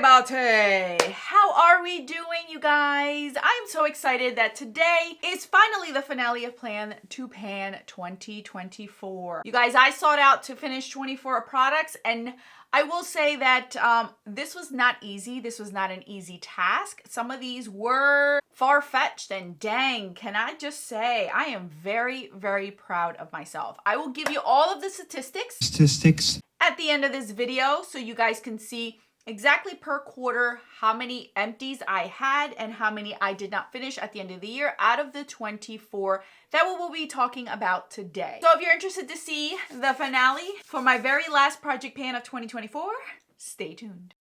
everybody! How are we doing, you guys? I'm so excited that today is finally the finale of Plan to Pan 2024. You guys, I sought out to finish 24 products, and I will say that this was not easy. This was not an easy task. Some of these were far-fetched, and dang, can I just say, I am very, very proud of myself. I will give you all of the statistics at the end of this video so you guys can see exactly per quarter how many empties I had and how many I did not finish at the end of the year out of the 24 that we will be talking about today. So if you're interested to see the finale for my very last project pan of 2024, stay tuned.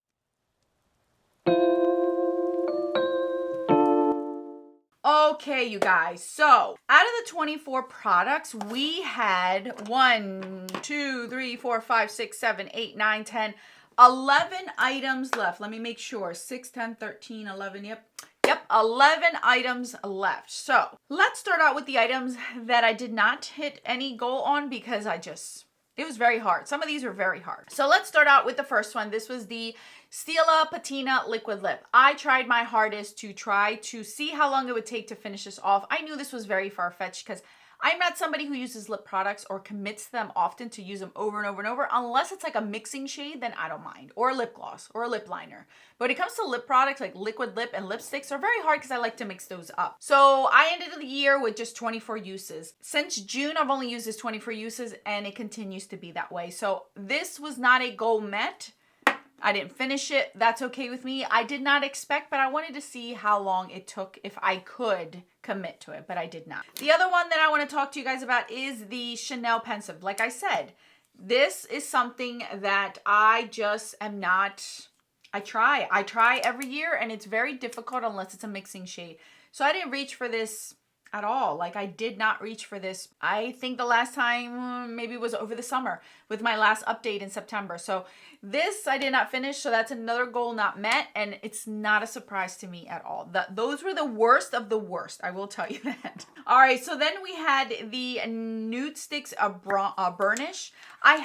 Okay, you guys, so out of the 24 products, we had 1, 2, 3, 4, 5, 6, 7, 8, 9, 10, 11 items left. Let me make sure. 6, 10, 13, 11. Yep, 11 items left. So let's start out with the items that I did not hit any goal on because it was very hard. Some of these were very hard. So let's start out with the first one. This was the Stila Patina Liquid Lip. I tried my hardest to try to see how long it would take to finish this off. I knew this was very far-fetched because I'm not somebody who uses lip products or commits to them often to use them over and over and over. Unless it's like a mixing shade, then I don't mind. Or a lip gloss or a lip liner. But when it comes to lip products, like liquid lip and lipsticks are very hard because I like to mix those up. So I ended the year with just 24 uses. Since June, I've only used this 24 uses and it continues to be that way. So this was not a goal met. I didn't finish it. That's okay with me. I did not expect, but I wanted to see how long it took if I could commit to it, but I did not. The other one that I want to talk to you guys about is the Chanel Pensive. Like I said, this is something that I just am not, I try every year and it's very difficult unless it's a mixing shade. So I didn't reach for this at all. Like I did not reach for this. I think the last time maybe was over the summer with my last update in September. So this I did not finish. So that's another goal not met. And it's not a surprise to me at all. Those were the worst of the worst. I will tell you that. All right. So then we had the Nude Sticks Burnish. I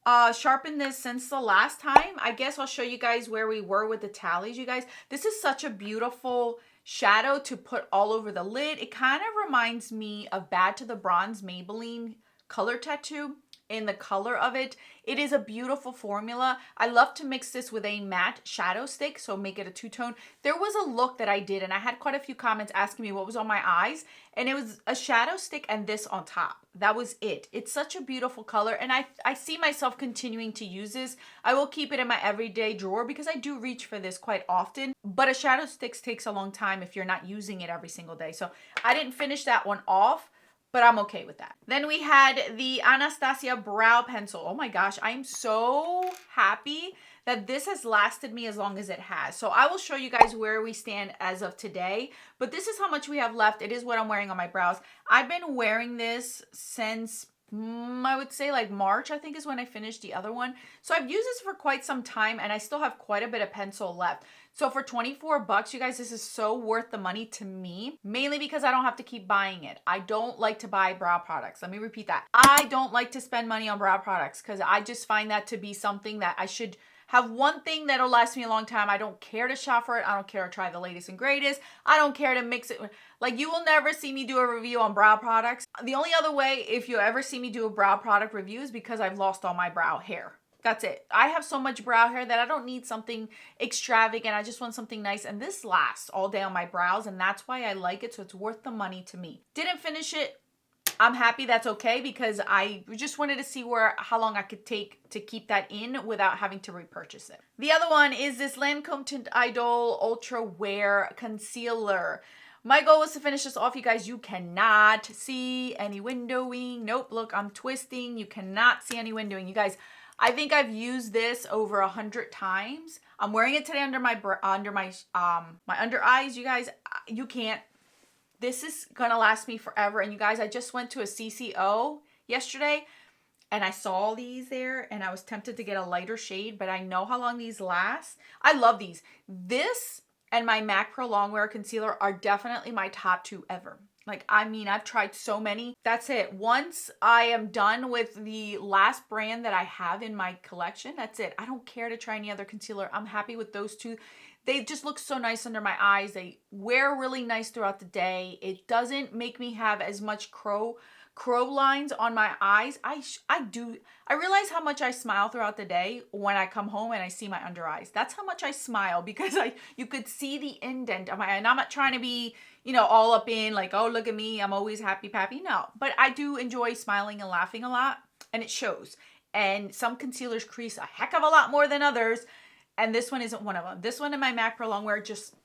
have sharpened this since the last time. I guess I'll show you guys where we were with the tallies, you guys. This is such a beautiful shadow to put all over the lid. It kind of reminds me of Bad to the Bronze Maybelline color tattoo in the color of it. It is a beautiful formula. I love to mix this with a matte shadow stick, so make it a two-tone. There was a look that I did, and I had quite a few comments asking me what was on my eyes, and it was a shadow stick and this on top. That was it. It's such a beautiful color, and I see myself continuing to use this. I will keep it in my everyday drawer because I do reach for this quite often, but a shadow stick takes a long time if you're not using it every single day. So I didn't finish that one off, but I'm okay with that. Then we had the Anastasia Brow Pencil. Oh my gosh, I'm so happy that this has lasted me as long as it has. So I will show you guys where we stand as of today, but this is how much we have left. It is what I'm wearing on my brows. I've been wearing this since I would say like March, I think is when I finished the other one. So I've used this for quite some time and I still have quite a bit of pencil left. So for 24 bucks, you guys, this is so worth the money to me, mainly because I don't have to keep buying it. I don't like to buy brow products. Let me repeat that. I don't like to spend money on brow products because I just find that to be something that I should have one thing that'll last me a long time. I don't care to shop for it. I don't care to try the latest and greatest. I don't care to mix it. Like, you will never see me do a review on brow products. The only other way, if you ever see me do a brow product review, is because I've lost all my brow hair. That's it. I have so much brow hair that I don't need something extravagant. I just want something nice. And this lasts all day on my brows. And that's why I like it. So it's worth the money to me. Didn't finish it. I'm happy that's okay because I just wanted to see how long I could take to keep that in without having to repurchase it. The other one is this Lancome Tint Idol Ultra Wear Concealer. My goal was to finish this off, you guys. You cannot see any windowing. Nope, look, I'm twisting. You cannot see any windowing. You guys, I think I've used this over 100 times. I'm wearing it today under my under eyes, you guys. You can't. This is gonna last me forever. And you guys, I just went to a CCO yesterday and I saw these there and I was tempted to get a lighter shade, but I know how long these last. I love these. This and my MAC Pro Longwear Concealer are definitely my top two ever. Like, I mean, I've tried so many. That's it. Once I am done with the last brand that I have in my collection, that's it. I don't care to try any other concealer. I'm happy with those two. They just look so nice under my eyes. They wear really nice throughout the day. It doesn't make me have as much crow lines on my eyes. I realize how much I smile throughout the day when I come home and I see my under eyes. That's how much I smile, because you could see the indent of my eye. And I'm not trying to be, you know, all up in like, oh, look at me, I'm always happy pappy. No, but I do enjoy smiling and laughing a lot, and it shows. And some concealers crease a heck of a lot more than others, and this one isn't one of them. This one in my MAC Pro Longwear just,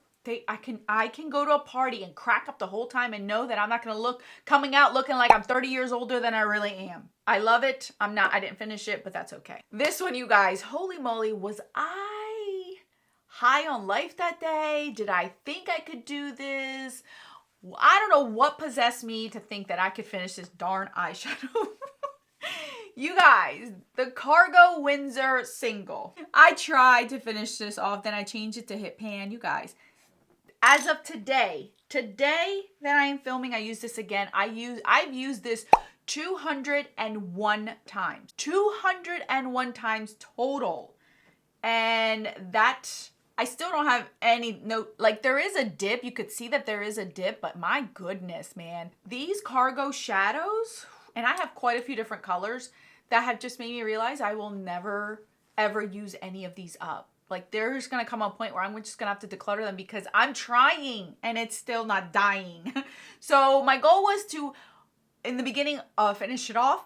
I can go to a party and crack up the whole time and know that I'm not going to coming out looking like I'm 30 years older than I really am. I love it. I didn't finish it, but that's okay. This one, you guys, holy moly, was I high on life that day? Did I think I could do this? I don't know what possessed me to think that I could finish this darn eyeshadow. You guys, the Cargo Windsor Single. I tried to finish this off, then I changed it to Hit Pan. You guys, as of today that I am filming, I use this again. I've used this 201 times. 201 times total. And that, I still don't have any note. Like, there is a dip. You could see that there is a dip, but my goodness, man. These Cargo shadows, and I have quite a few different colors, that have just made me realize I will never, ever use any of these up. Like, there's going to come a point where I'm just going to have to declutter them, because I'm trying and it's still not dying. So my goal was to, in the beginning, finish it off.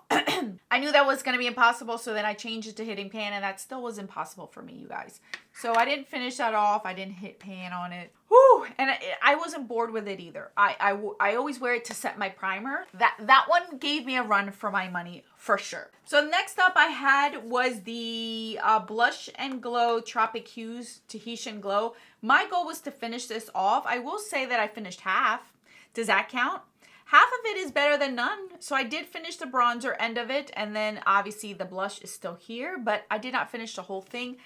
I knew that was going to be impossible, so then I changed it to Hitting Pan, and that still was impossible for me, you guys. So I didn't finish that off. I didn't hit pan on it. Whew. And I wasn't bored with it either. I always wear it to set my primer. That one gave me a run for my money for sure. So next up I had was the Blush and Glow Tropic Hues Tahitian Glow. My goal was to finish this off. I will say that I finished half. Does that count? Half of it is better than none. So I did finish the bronzer end of it, and then obviously the blush is still here, but I did not finish the whole thing.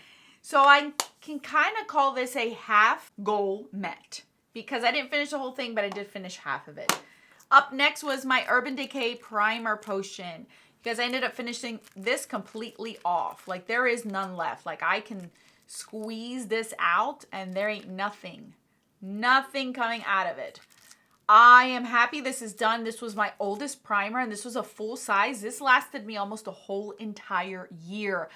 So I can kind of call this a half goal met, because I didn't finish the whole thing, but I did finish half of it. Up next was my Urban Decay Primer Potion, because I ended up finishing this completely off. Like, there is none left. Like, I can squeeze this out and there ain't nothing coming out of it. I am happy this is done. This was my oldest primer, and this was a full size. This lasted me almost a whole entire year.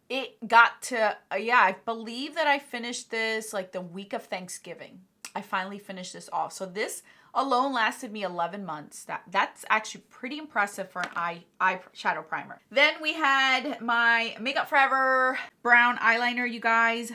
It got to, yeah, I believe that I finished this like the week of Thanksgiving. I finally finished this off. So this alone lasted me 11 months. That's actually pretty impressive for an eyeshadow primer. Then we had my Makeup Forever brown eyeliner, you guys.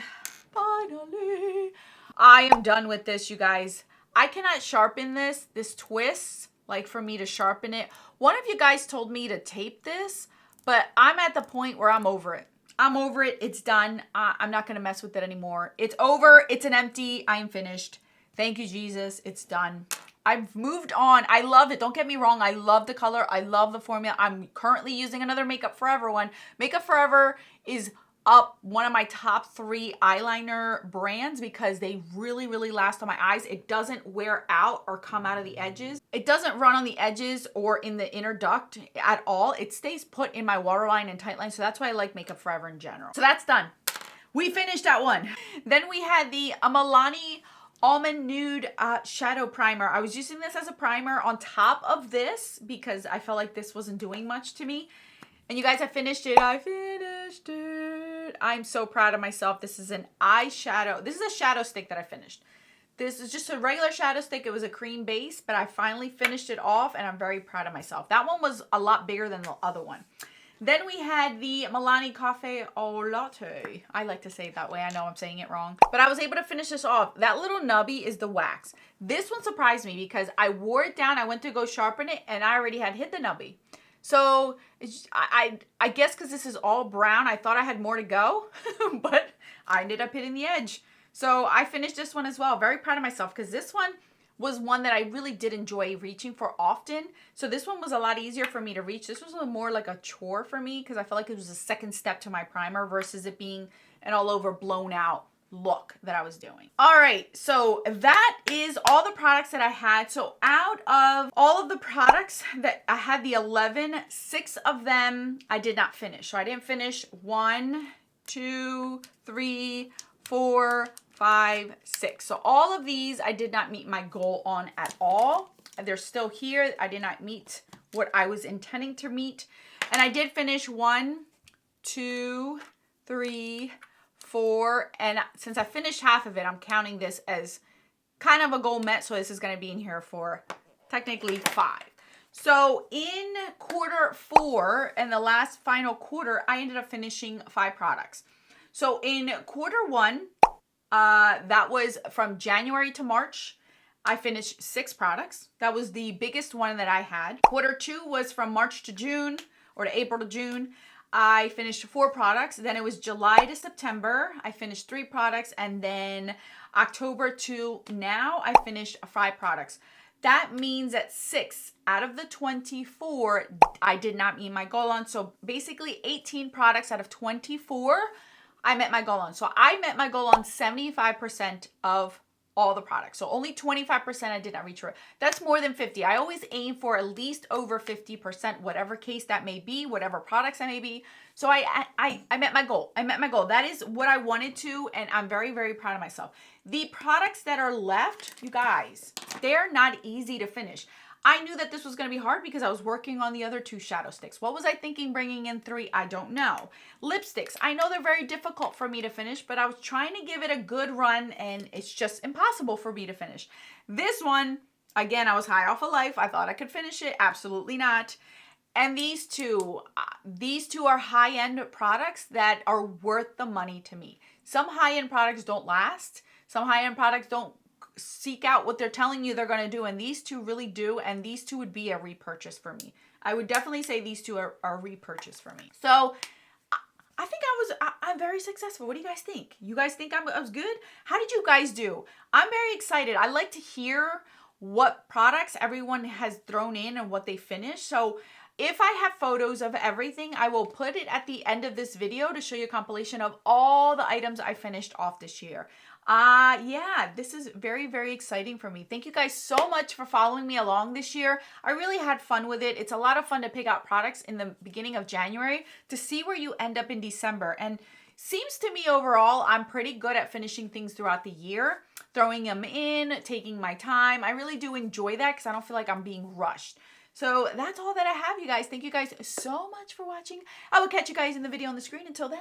Finally. I am done with this, you guys. I cannot sharpen this. This twists, like, for me to sharpen it. One of you guys told me to tape this, but I'm at the point where I'm over it. I'm over it. It's done. I'm not going to mess with it anymore. It's over. It's an empty. I am finished. Thank you, Jesus. It's done. I've moved on. I love it. Don't get me wrong. I love the color. I love the formula. I'm currently using another Makeup Forever one. Makeup Forever is up one of my top 3 eyeliner brands, because they really, really last on my eyes. It doesn't wear out or come out of the edges. It doesn't run on the edges or in the inner duct at all. It stays put in my waterline and tightline. So that's why I like Makeup Forever in general. So that's done. We finished that one. Then we had the Milani Almond Nude Shadow Primer. I was using this as a primer on top of this because I felt like this wasn't doing much to me. And you guys, I finished it. I'm so proud of myself. This is an eyeshadow. This is a shadow stick that I finished. This is just a regular shadow stick. It was a cream base, but I finally finished it off, and I'm very proud of myself. That one was a lot bigger than the other one. Then we had the Milani Cafe au Latte. I like to say it that way. I know I'm saying it wrong. But I was able to finish this off. That little nubby is the wax. This one surprised me because I wore it down. I went to go sharpen it, and I already had hit the nubby. So it's, I guess because this is all brown, I thought I had more to go, but I ended up hitting the edge. So I finished this one as well. Very proud of myself, because this one was one that I really did enjoy reaching for often. So this one was a lot easier for me to reach. This was more like a chore for me, because I felt like it was a second step to my primer versus it being an all over blown out look that I was doing. All right, so that is all the products that I had. So out of all of the products that I had, the 11, 6 of them I did not finish. So I didn't finish 1, 2, 3, 4, 5, 6. So all of these I did not meet my goal on at all. They're still here. I did not meet what I was intending to meet. And I did finish 1, 2, 3, 4, and since I finished half of it, I'm counting this as kind of a goal met, so this is going to be in here for technically 5. So in quarter 4, and the last final quarter, I ended up finishing 5 products. So in quarter 1, that was from January to March, I finished 6 products. That was the biggest one that I had. Quarter 2 was from March to June, or to April to June. I finished 4 products. Then it was July to September. I finished 3 products. And then October to now, I finished 5 products. That means that 6 out of the 24, I did not meet my goal on. So basically 18 products out of 24, I met my goal on. So I met my goal on 75% of all the products. So only 25% I did not reach for. That's more than 50. I always aim for at least over 50%, whatever case that may be, whatever products I may be. So I met my goal. I met my goal. That is what I wanted to, and I'm very, very proud of myself. The products that are left, you guys, they're not easy to finish. I knew that this was going to be hard because I was working on the other 2 shadow sticks. What was I thinking bringing in 3? I don't know. Lipsticks. I know they're very difficult for me to finish, but I was trying to give it a good run, and it's just impossible for me to finish. This one, again, I was high off of life. I thought I could finish it. Absolutely not. And these two are high-end products that are worth the money to me. Some high-end products don't last. Some high-end products don't seek out what they're telling you they're going to do, and these 2 really do, and these 2 would be a repurchase for me. I would definitely say these 2 are a repurchase for me. So I think I'm very successful. What do you guys think? You guys think I was good? How did you guys do? I'm very excited. I like to hear what products everyone has thrown in and what they finished. So if I have photos of everything, I will put it at the end of this video to show you a compilation of all the items I finished off this year. Yeah, this is very, very exciting for me. Thank you guys so much for following me along this year. I really had fun with it. It's a lot of fun to pick out products in the beginning of January to see where you end up in December. And seems to me overall, I'm pretty good at finishing things throughout the year, throwing them in, taking my time. I really do enjoy that because I don't feel like I'm being rushed. So that's all that I have, you guys. Thank you guys so much for watching. I will catch you guys in the video on the screen. Until then.